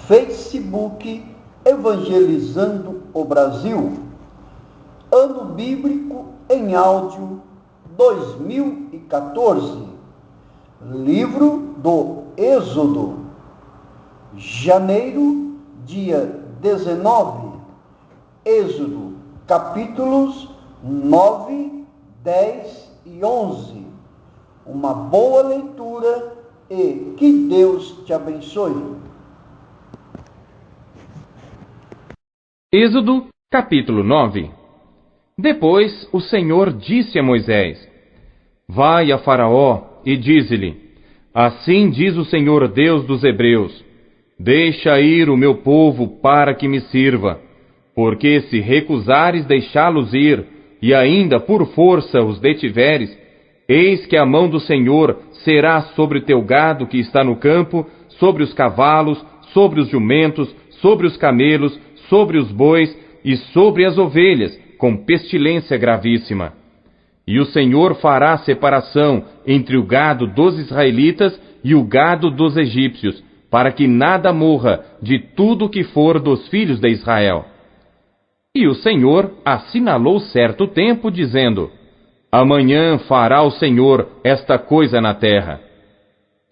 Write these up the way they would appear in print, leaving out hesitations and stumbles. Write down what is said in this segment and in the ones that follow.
Facebook Evangelizando o Brasil. Ano Bíblico em Áudio 2014. Livro do Êxodo. Janeiro, dia 19. Êxodo, capítulos 9, 10 e 11. Uma boa leitura e que Deus te abençoe. Êxodo, capítulo 9. Depois o Senhor disse a Moisés: Vai a Faraó e dize-lhe: Assim diz o Senhor Deus dos Hebreus: Deixa ir o meu povo para que me sirva, porque se recusares deixá-los ir, e ainda por força os detiveres, eis que a mão do Senhor será sobre o teu gado que está no campo, sobre os cavalos, sobre os jumentos, sobre os camelos, sobre os bois e sobre as ovelhas, com pestilência gravíssima. E o Senhor fará separação entre o gado dos israelitas e o gado dos egípcios, para que nada morra de tudo que for dos filhos de Israel. E o Senhor assinalou certo tempo, dizendo: Amanhã fará o Senhor esta coisa na terra.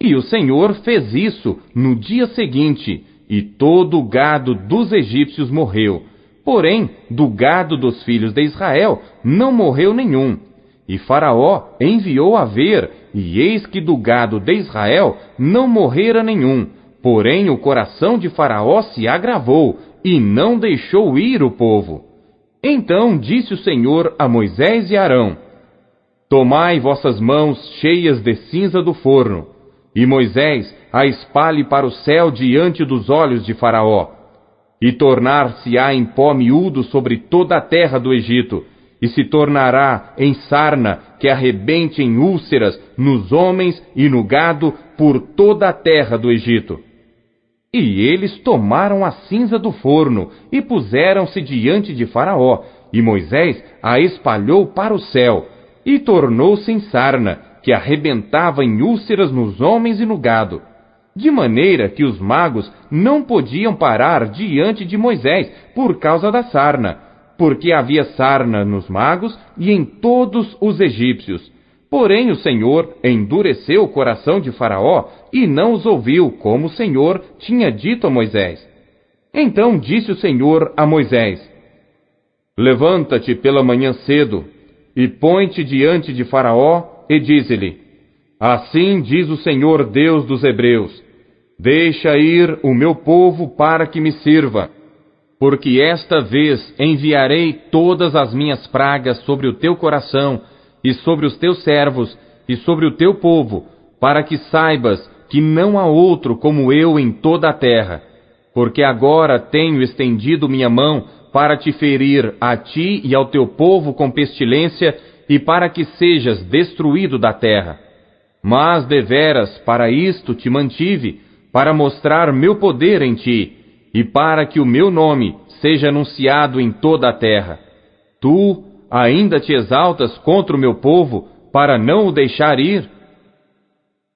E o Senhor fez isso no dia seguinte, e todo o gado dos egípcios morreu. Porém, do gado dos filhos de Israel não morreu nenhum. E Faraó enviou a ver, e eis que do gado de Israel não morrera nenhum. Porém, o coração de Faraó se agravou, e não deixou ir o povo. Então disse o Senhor a Moisés e Arão: Tomai vossas mãos cheias de cinza do forno, e Moisés a espalhe para o céu diante dos olhos de Faraó. E tornar-se-á em pó miúdo sobre toda a terra do Egito, e se tornará em sarna que arrebente em úlceras nos homens e no gado por toda a terra do Egito. E eles tomaram a cinza do forno e puseram-se diante de Faraó, e Moisés a espalhou para o céu, e tornou-se em sarna, que arrebentava em úlceras nos homens e no gado, de maneira que os magos não podiam parar diante de Moisés por causa da sarna, porque havia sarna nos magos e em todos os egípcios. Porém o Senhor endureceu o coração de Faraó e não os ouviu, como o Senhor tinha dito a Moisés. Então disse o Senhor a Moisés: Levanta-te pela manhã cedo, e põe-te diante de Faraó, e dize-lhe: Assim diz o Senhor Deus dos Hebreus: Deixa ir o meu povo para que me sirva, porque esta vez enviarei todas as minhas pragas sobre o teu coração, e sobre os teus servos, e sobre o teu povo, para que saibas que não há outro como eu em toda a terra. Porque agora tenho estendido minha mão para te ferir a ti e ao teu povo com pestilência, e para que sejas destruído da terra. Mas deveras para isto te mantive, para mostrar meu poder em ti, e para que o meu nome seja anunciado em toda a terra. Tu ainda te exaltas contra o meu povo, para não o deixar ir?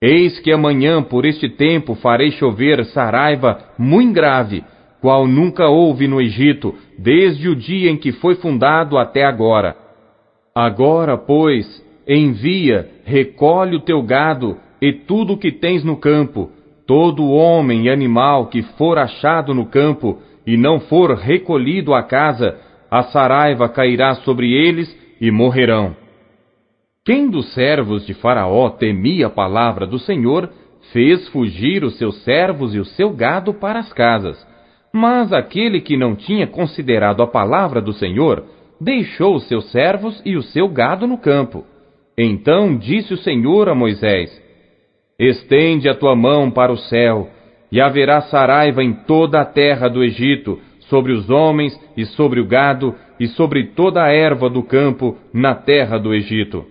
Eis que amanhã por este tempo farei chover saraiva muito grave, qual nunca houve no Egito, desde o dia em que foi fundado até agora. Agora, pois, envia, recolhe o teu gado e tudo o que tens no campo, todo homem e animal que for achado no campo e não for recolhido à casa, a saraiva cairá sobre eles e morrerão. Quem dos servos de Faraó temia a palavra do Senhor, fez fugir os seus servos e o seu gado para as casas. Mas aquele que não tinha considerado a palavra do Senhor, deixou os seus servos e o seu gado no campo. Então disse o Senhor a Moisés: Estende a tua mão para o céu, e haverá saraiva em toda a terra do Egito, sobre os homens e sobre o gado, e sobre toda a erva do campo na terra do Egito.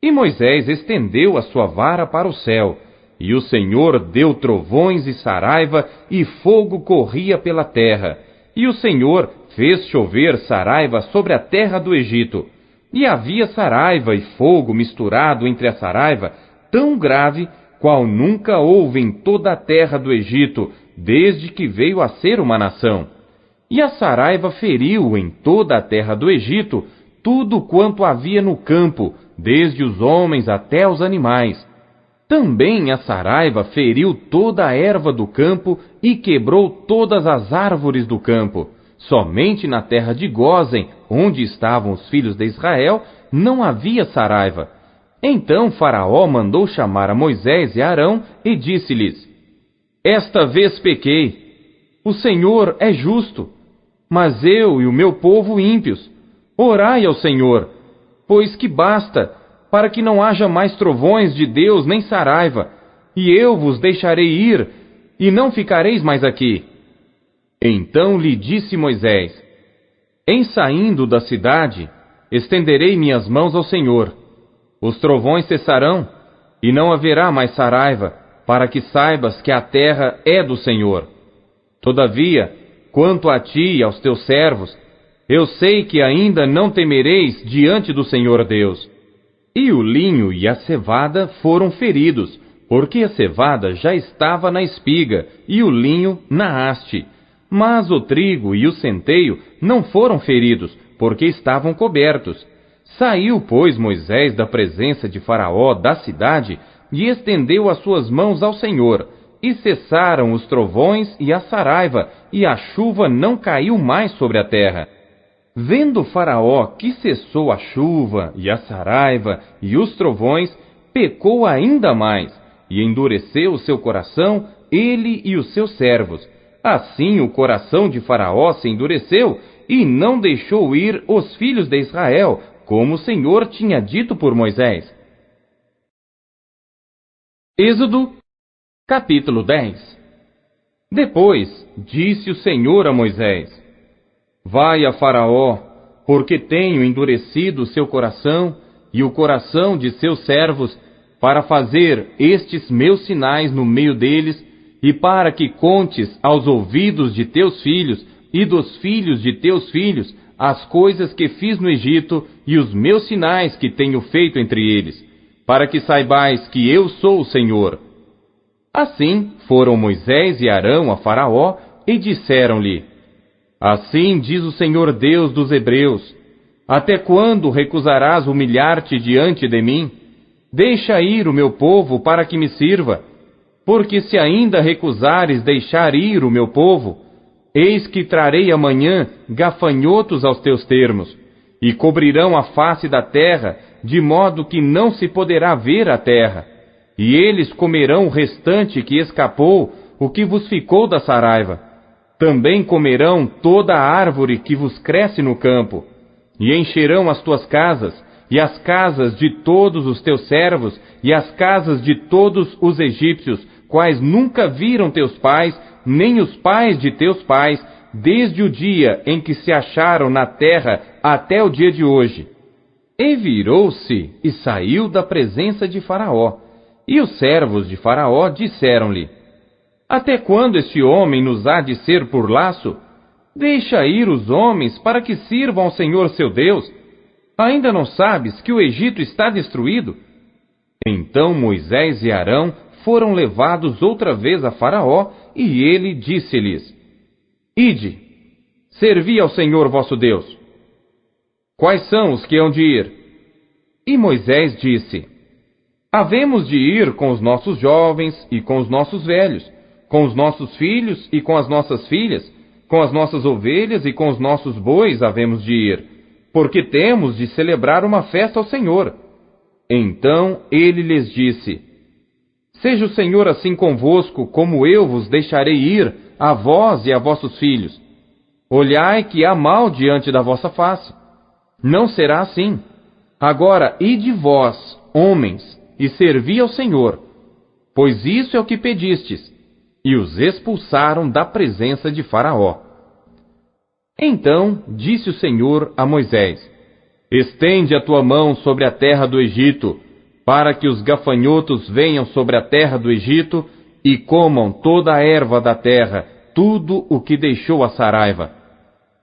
E Moisés estendeu a sua vara para o céu, e o Senhor deu trovões e saraiva, e fogo corria pela terra. E o Senhor fez chover saraiva sobre a terra do Egito. E havia saraiva e fogo misturado entre a saraiva, tão grave qual nunca houve em toda a terra do Egito, desde que veio a ser uma nação. E a saraiva feriu em toda a terra do Egito tudo quanto havia no campo, desde os homens até os animais. Também a saraiva feriu toda a erva do campo e quebrou todas as árvores do campo. Somente na terra de Gósen, onde estavam os filhos de Israel, não havia saraiva. Então Faraó mandou chamar a Moisés e Arão e disse-lhes: Esta vez pequei. O Senhor é justo, mas eu e o meu povo ímpios. Orai ao Senhor, pois que basta, para que não haja mais trovões de Deus nem saraiva, e eu vos deixarei ir, e não ficareis mais aqui. Então lhe disse Moisés: Em saindo da cidade, estenderei minhas mãos ao Senhor. Os trovões cessarão, e não haverá mais saraiva, para que saibas que a terra é do Senhor. Todavia, quanto a ti e aos teus servos, eu sei que ainda não temereis diante do Senhor Deus. E o linho e a cevada foram feridos, porque a cevada já estava na espiga, e o linho na haste. Mas o trigo e o centeio não foram feridos, porque estavam cobertos. Saiu, pois, Moisés da presença de Faraó da cidade, e estendeu as suas mãos ao Senhor, e cessaram os trovões e a saraiva, e a chuva não caiu mais sobre a terra. Vendo Faraó que cessou a chuva, e a saraiva, e os trovões, pecou ainda mais, e endureceu o seu coração, ele e os seus servos. Assim o coração de Faraó se endureceu, e não deixou ir os filhos de Israel, como o Senhor tinha dito por Moisés. Êxodo, capítulo 10. Depois disse o Senhor a Moisés: Vai a Faraó, porque tenho endurecido o seu coração e o coração de seus servos, para fazer estes meus sinais no meio deles, e para que contes aos ouvidos de teus filhos e dos filhos de teus filhos as coisas que fiz no Egito e os meus sinais que tenho feito entre eles, para que saibais que eu sou o Senhor. Assim foram Moisés e Arão a Faraó e disseram-lhe: Assim diz o Senhor Deus dos Hebreus: Até quando recusarás humilhar-te diante de mim? Deixa ir o meu povo para que me sirva. Porque se ainda recusares deixar ir o meu povo, eis que trarei amanhã gafanhotos aos teus termos, e cobrirão a face da terra, de modo que não se poderá ver a terra. E eles comerão o restante que escapou, o que vos ficou da saraiva. Também comerão toda a árvore que vos cresce no campo, e encherão as tuas casas, e as casas de todos os teus servos, e as casas de todos os egípcios, quais nunca viram teus pais, nem os pais de teus pais, desde o dia em que se acharam na terra até o dia de hoje. E virou-se e saiu da presença de Faraó. E os servos de Faraó disseram-lhe: Até quando este homem nos há de ser por laço? Deixa ir os homens para que sirvam ao Senhor seu Deus. Ainda não sabes que o Egito está destruído? Então Moisés e Arão foram levados outra vez a Faraó, e ele disse-lhes: Ide, servi ao Senhor vosso Deus. Quais são os que hão de ir? E Moisés disse: Havemos de ir com os nossos jovens e com os nossos velhos, com os nossos filhos e com as nossas filhas, com as nossas ovelhas e com os nossos bois havemos de ir, porque temos de celebrar uma festa ao Senhor. Então ele lhes disse: Seja o Senhor assim convosco, como eu vos deixarei ir, a vós e a vossos filhos. Olhai que há mal diante da vossa face. Não será assim. Agora ide vós, homens, e servi ao Senhor, pois isso é o que pedistes. E os expulsaram da presença de Faraó. Então disse o Senhor a Moisés: Estende a tua mão sobre a terra do Egito, para que os gafanhotos venham sobre a terra do Egito e comam toda a erva da terra, tudo o que deixou a saraiva.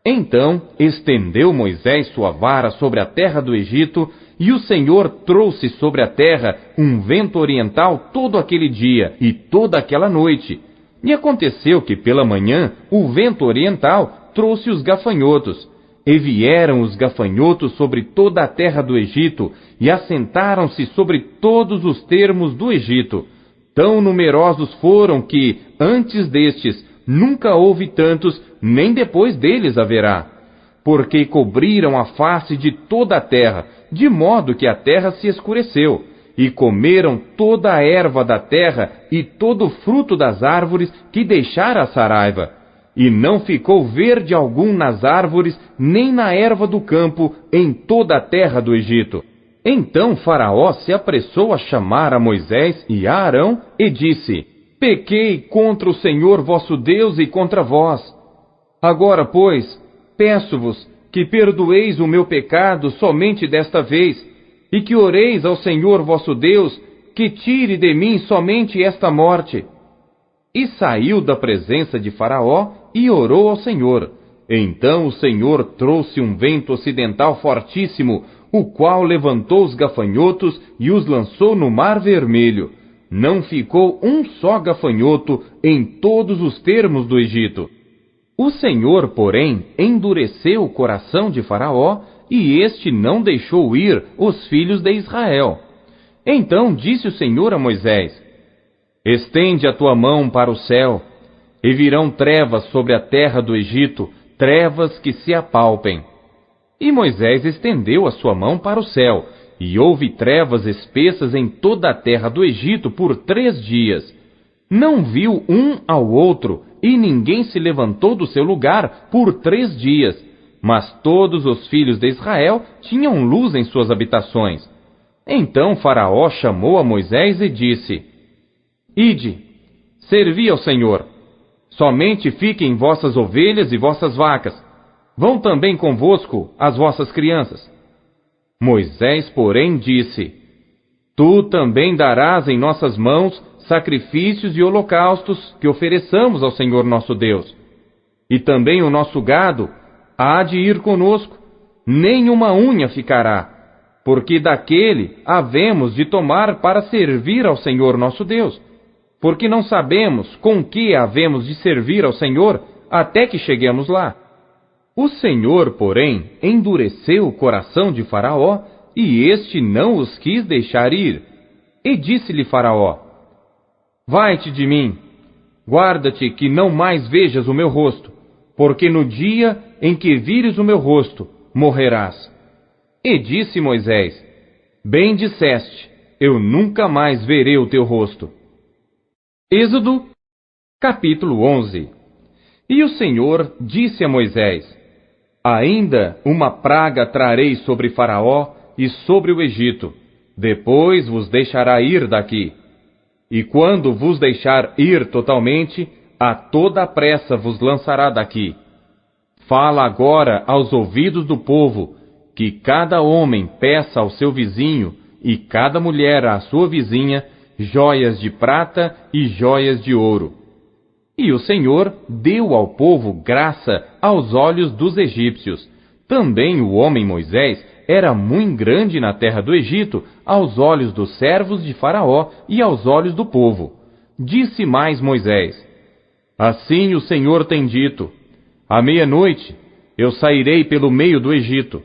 Então estendeu Moisés sua vara sobre a terra do Egito, e o Senhor trouxe sobre a terra um vento oriental todo aquele dia e toda aquela noite. E aconteceu que pela manhã o vento oriental trouxe os gafanhotos. E vieram os gafanhotos sobre toda a terra do Egito, e assentaram-se sobre todos os termos do Egito. Tão numerosos foram que, antes destes, nunca houve tantos, nem depois deles haverá. Porque cobriram a face de toda a terra, de modo que a terra se escureceu, e comeram toda a erva da terra e todo o fruto das árvores que deixara a saraiva. E não ficou verde algum nas árvores, nem na erva do campo, em toda a terra do Egito. Então Faraó se apressou a chamar a Moisés e a Arão, e disse: Pequei contra o Senhor vosso Deus e contra vós. Agora, pois, peço-vos que perdoeis o meu pecado somente desta vez, e que oreis ao Senhor vosso Deus, que tire de mim somente esta morte. E saiu da presença de Faraó e orou ao Senhor. Então o Senhor trouxe um vento ocidental fortíssimo, o qual levantou os gafanhotos e os lançou no Mar Vermelho. Não ficou um só gafanhoto em todos os termos do Egito. O Senhor, porém, endureceu o coração de Faraó, e este não deixou ir os filhos de Israel. Então disse o Senhor a Moisés: Estende a tua mão para o céu, e virão trevas sobre a terra do Egito, trevas que se apalpem. E Moisés estendeu a sua mão para o céu, e houve trevas espessas em toda a terra do Egito por 3 dias. Não viu um ao outro, e ninguém se levantou do seu lugar por 3 dias. Mas todos os filhos de Israel tinham luz em suas habitações. Então Faraó chamou a Moisés e disse: Ide, servi ao Senhor. Somente fiquem vossas ovelhas e vossas vacas. Vão também convosco as vossas crianças. Moisés, porém, disse: Tu também darás em nossas mãos sacrifícios e holocaustos que ofereçamos ao Senhor nosso Deus. E também o nosso gado há de ir conosco, nem uma unha ficará, porque daquele havemos de tomar para servir ao Senhor nosso Deus, porque não sabemos com que havemos de servir ao Senhor até que cheguemos lá. O Senhor, porém, endureceu o coração de Faraó, e este não os quis deixar ir. E disse-lhe Faraó: Vai-te de mim, guarda-te que não mais vejas o meu rosto, porque no dia em que vires o meu rosto, morrerás. E disse Moisés: Bem disseste, eu nunca mais verei o teu rosto. Êxodo, capítulo 11. E o Senhor disse a Moisés: Ainda uma praga trarei sobre Faraó e sobre o Egito, depois vos deixará ir daqui. E quando vos deixar ir totalmente, a toda pressa vos lançará daqui. Fala agora aos ouvidos do povo, que cada homem peça ao seu vizinho, e cada mulher à sua vizinha, joias de prata e joias de ouro. E o Senhor deu ao povo graça aos olhos dos egípcios. Também o homem Moisés era muito grande na terra do Egito, aos olhos dos servos de Faraó e aos olhos do povo. Disse mais Moisés: Assim o Senhor tem dito: À meia-noite eu sairei pelo meio do Egito,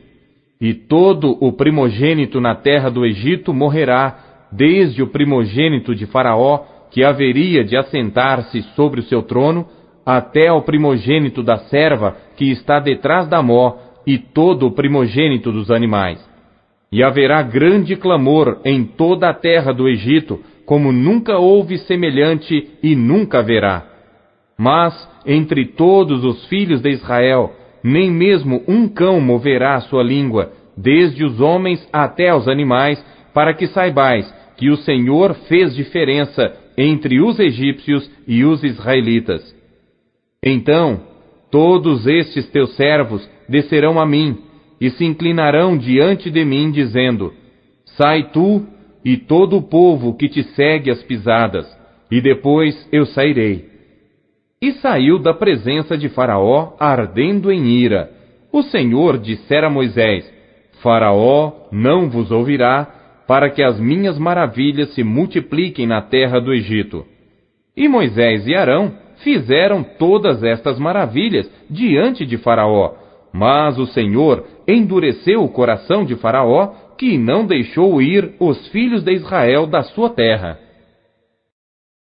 e todo o primogênito na terra do Egito morrerá, desde o primogênito de Faraó, que haveria de assentar-se sobre o seu trono, até ao primogênito da serva que está detrás da mó, e todo o primogênito dos animais. E haverá grande clamor em toda a terra do Egito, como nunca houve semelhante e nunca haverá. Mas, entre todos os filhos de Israel, nem mesmo um cão moverá a sua língua, desde os homens até aos animais, para que saibais que o Senhor fez diferença entre os egípcios e os israelitas. Então, todos estes teus servos descerão a mim, e se inclinarão diante de mim, dizendo: Sai tu e todo o povo que te segue as pisadas, e depois eu sairei. E saiu da presença de Faraó, ardendo em ira. O Senhor dissera a Moisés: Faraó não vos ouvirá, para que as minhas maravilhas se multipliquem na terra do Egito. E Moisés e Arão fizeram todas estas maravilhas diante de Faraó. Mas o Senhor endureceu o coração de Faraó, que não deixou ir os filhos de Israel da sua terra.